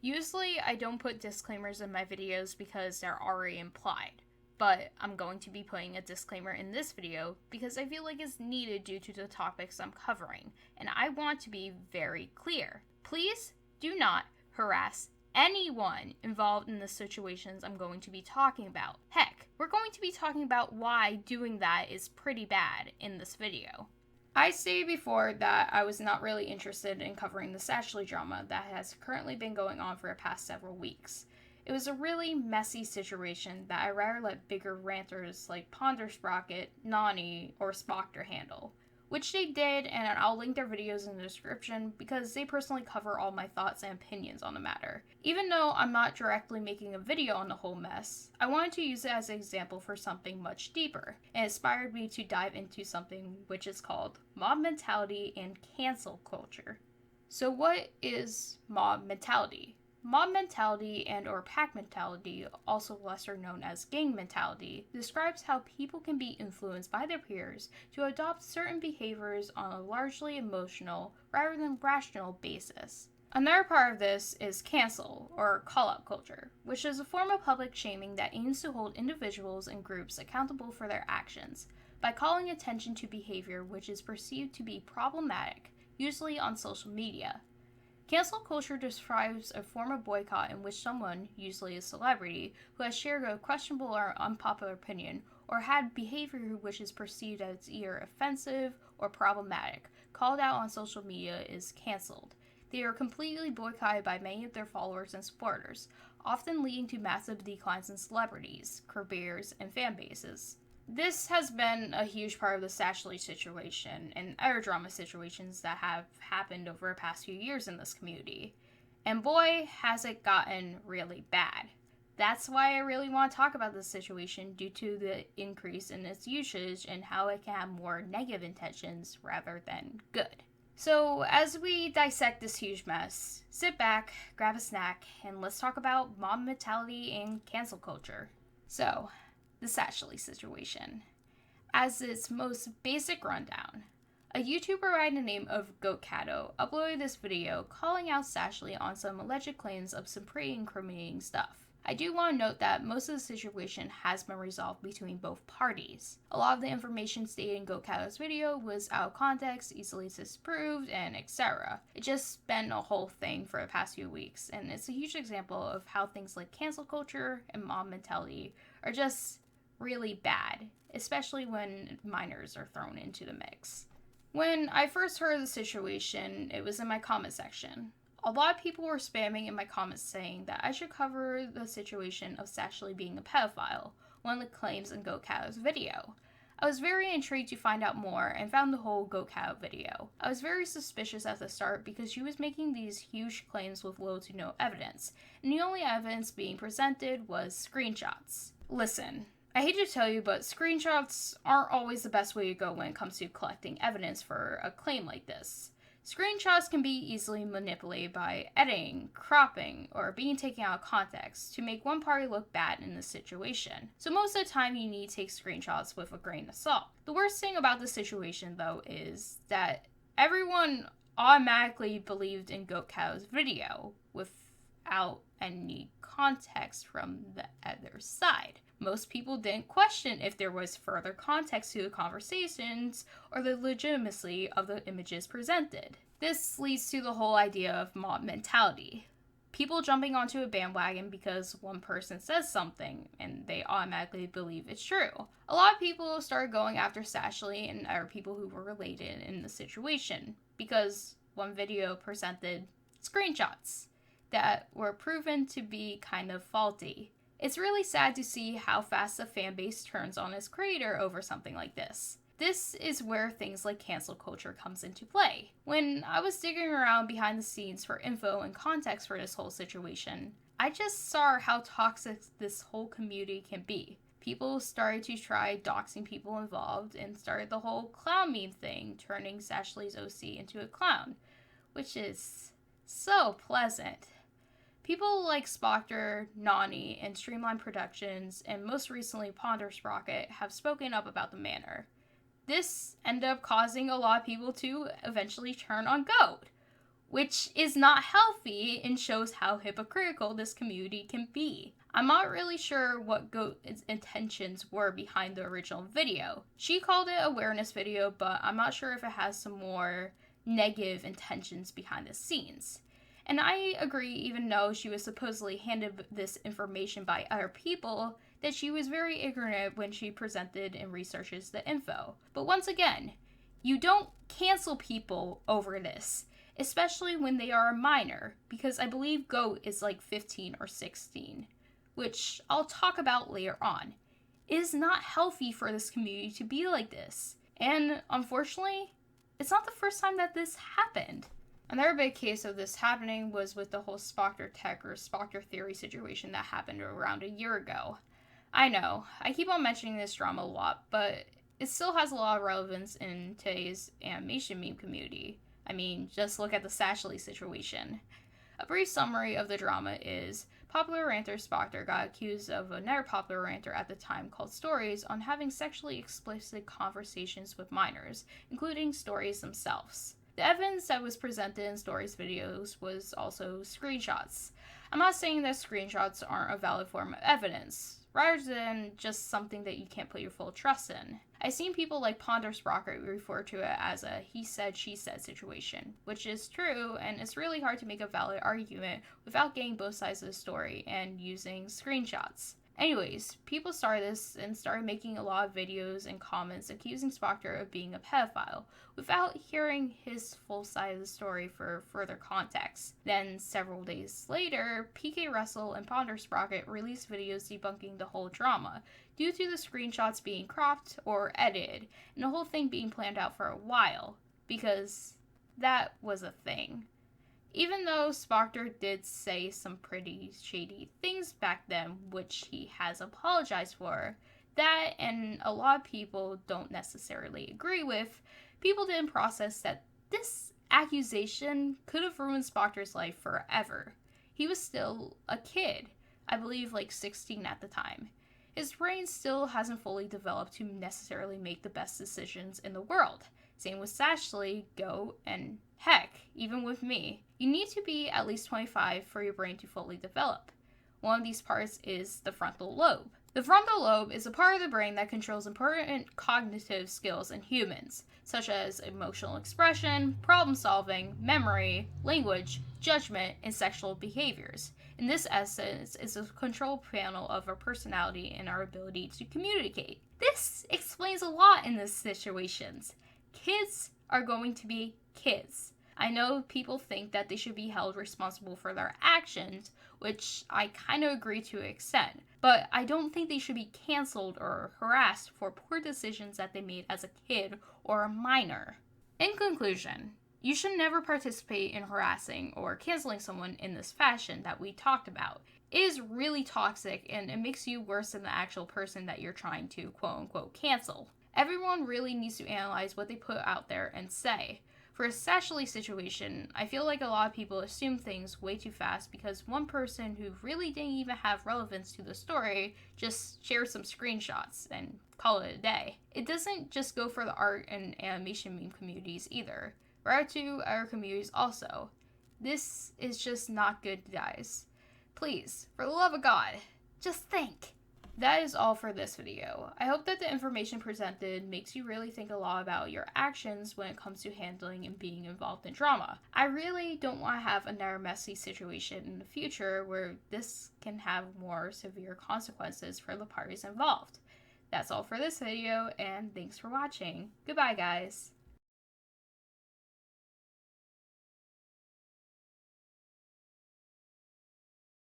Usually, I don't put disclaimers in my videos because they're already implied, but I'm going to be putting a disclaimer in this video because I feel like it's needed due to the topics I'm covering, and I want to be very clear. Please do not harass anyone involved in the situations I'm going to be talking about. Heck, we're going to be talking about why doing that is pretty bad in this video. I stated before that I was not really interested in covering the Sashley drama that has currently been going on for the past several weeks. It was a really messy situation that I'd rather let bigger ranters like PonderSprocket, Nawnii, or Spoctor handle. Which they did, and I'll link their videos in the description because they personally cover all my thoughts and opinions on the matter. Even though I'm not directly making a video on the whole mess, I wanted to use it as an example for something much deeper, and inspired me to dive into something which is called mob mentality and cancel culture. So what is mob mentality? Mob mentality and or pack mentality, also lesser known as gang mentality, describes how people can be influenced by their peers to adopt certain behaviors on a largely emotional rather than rational basis. Another part of this is cancel, or call-out culture, which is a form of public shaming that aims to hold individuals and groups accountable for their actions by calling attention to behavior which is perceived to be problematic, usually on social media. Cancel culture describes a form of boycott in which someone, usually a celebrity, who has shared a questionable or unpopular opinion or had behavior which is perceived as either offensive or problematic, called out on social media is canceled. They are completely boycotted by many of their followers and supporters, often leading to massive declines in celebrities, careers, and fan bases. This has been a huge part of the Sashley situation and other drama situations that have happened over the past few years in this community. And boy, has it gotten really bad. That's why I really want to talk about this situation due to the increase in its usage and how it can have more negative intentions rather than good. So, as we dissect this huge mess, sit back, grab a snack, and let's talk about mob mentality and cancel culture. So, the Sashley situation. As its most basic rundown, a YouTuber by the name of GoatCatto uploaded this video calling out Sashley on some alleged claims of some pretty incriminating stuff. I do want to note that most of the situation has been resolved between both parties. A lot of the information stated in GoatCatto's video was out of context, easily disproved, and etc. It just been a whole thing for the past few weeks, and it's a huge example of how things like cancel culture and mob mentality are just really bad, especially when minors are thrown into the mix. When I first heard of the situation, it was in my comment section. A lot of people were spamming in my comments saying that I should cover the situation of Sashley being a pedophile, one of the claims in GoatCatto's video. I was very intrigued to find out more and found the whole GoatCatto video. I was very suspicious at the start because she was making these huge claims with little to no evidence, and the only evidence being presented was screenshots. Listen, I hate to tell you, but screenshots aren't always the best way to go when it comes to collecting evidence for a claim like this. Screenshots can be easily manipulated by editing, cropping, or being taken out of context to make one party look bad in the situation. So most of the time you need to take screenshots with a grain of salt. The worst thing about the situation though is that everyone automatically believed in GoatCatto's video without any context from the other side. Most people didn't question if there was further context to the conversations or the legitimacy of the images presented. This leads to the whole idea of mob mentality. People jumping onto a bandwagon because one person says something and they automatically believe it's true. A lot of people started going after Sashley and other people who were related in the situation because one video presented screenshots that were proven to be kind of faulty. It's really sad to see how fast the fan base turns on its creator over something like this. This is where things like cancel culture comes into play. When I was digging around behind the scenes for info and context for this whole situation, I just saw how toxic this whole community can be. People started to try doxing people involved and started the whole clown meme thing, turning Sashley's OC into a clown, which is so pleasant. People like Spoctor, Nawnii, and Streamline Productions, and most recently PonderSprocket, have spoken up about the manner. This ended up causing a lot of people to eventually turn on Goat, which is not healthy and shows how hypocritical this community can be. I'm not really sure what Goat's intentions were behind the original video. She called it awareness video, but I'm not sure if it has some more negative intentions behind the scenes. And I agree, even though she was supposedly handed this information by other people, that she was very ignorant when she presented and researches the info. But once again, you don't cancel people over this, especially when they are a minor, because I believe Goat is like 15 or 16, which I'll talk about later on. It is not healthy for this community to be like this, and unfortunately, it's not the first time that this happened. Another big case of this happening was with the whole Spoctor tech or Spoctor theory situation that happened around a year ago. I know, I keep on mentioning this drama a lot, but it still has a lot of relevance in today's animation meme community. I mean, just look at the Sashley situation. A brief summary of the drama is, popular ranter Spoctor got accused of another popular ranter at the time called Stories on having sexually explicit conversations with minors, including Stories themselves. The evidence that was presented in Stories videos was also screenshots. I'm not saying that screenshots aren't a valid form of evidence, rather than just something that you can't put your full trust in. I've seen people like PonderSprocket refer to it as a he said, she said situation, which is true, and it's really hard to make a valid argument without getting both sides of the story and using screenshots. Anyways, people started this and started making a lot of videos and comments accusing Spoctor of being a pedophile without hearing his full side of the story for further context. Then, several days later, PK Russell and PonderSprocket released videos debunking the whole drama due to the screenshots being cropped or edited and the whole thing being planned out for a while, because that was a thing. Even though Spoctor did say some pretty shady things back then, which he has apologized for, that and a lot of people don't necessarily agree with, people didn't process that this accusation could have ruined Spoctor's life forever. He was still a kid, I believe like 16 at the time. His brain still hasn't fully developed to necessarily make the best decisions in the world. Same with Sashley, Goat, and heck, even with me. You need to be at least 25 for your brain to fully develop. One of these parts is the frontal lobe. The frontal lobe is a part of the brain that controls important cognitive skills in humans, such as emotional expression, problem solving, memory, language, judgment, and sexual behaviors. In this essence, is a control panel of our personality and our ability to communicate. This explains a lot in these situations. Kids are going to be kids. I know people think that they should be held responsible for their actions, which I kind of agree to an extent, but I don't think they should be canceled or harassed for poor decisions that they made as a kid or a minor. In conclusion, you should never participate in harassing or canceling someone in this fashion that we talked about. It is really toxic and it makes you worse than the actual person that you're trying to quote-unquote cancel. Everyone really needs to analyze what they put out there and say. For a Sashley situation, I feel like a lot of people assume things way too fast because one person who really didn't even have relevance to the story just shared some screenshots and call it a day. It doesn't just go for the art and animation meme communities either, rather to other communities also. This is just not good, guys. Please, for the love of God, just think. That is all for this video. I hope that the information presented makes you really think a lot about your actions when it comes to handling and being involved in drama. I really don't want to have another messy situation in the future where this can have more severe consequences for the parties involved. That's all for this video, and thanks for watching. Goodbye, guys.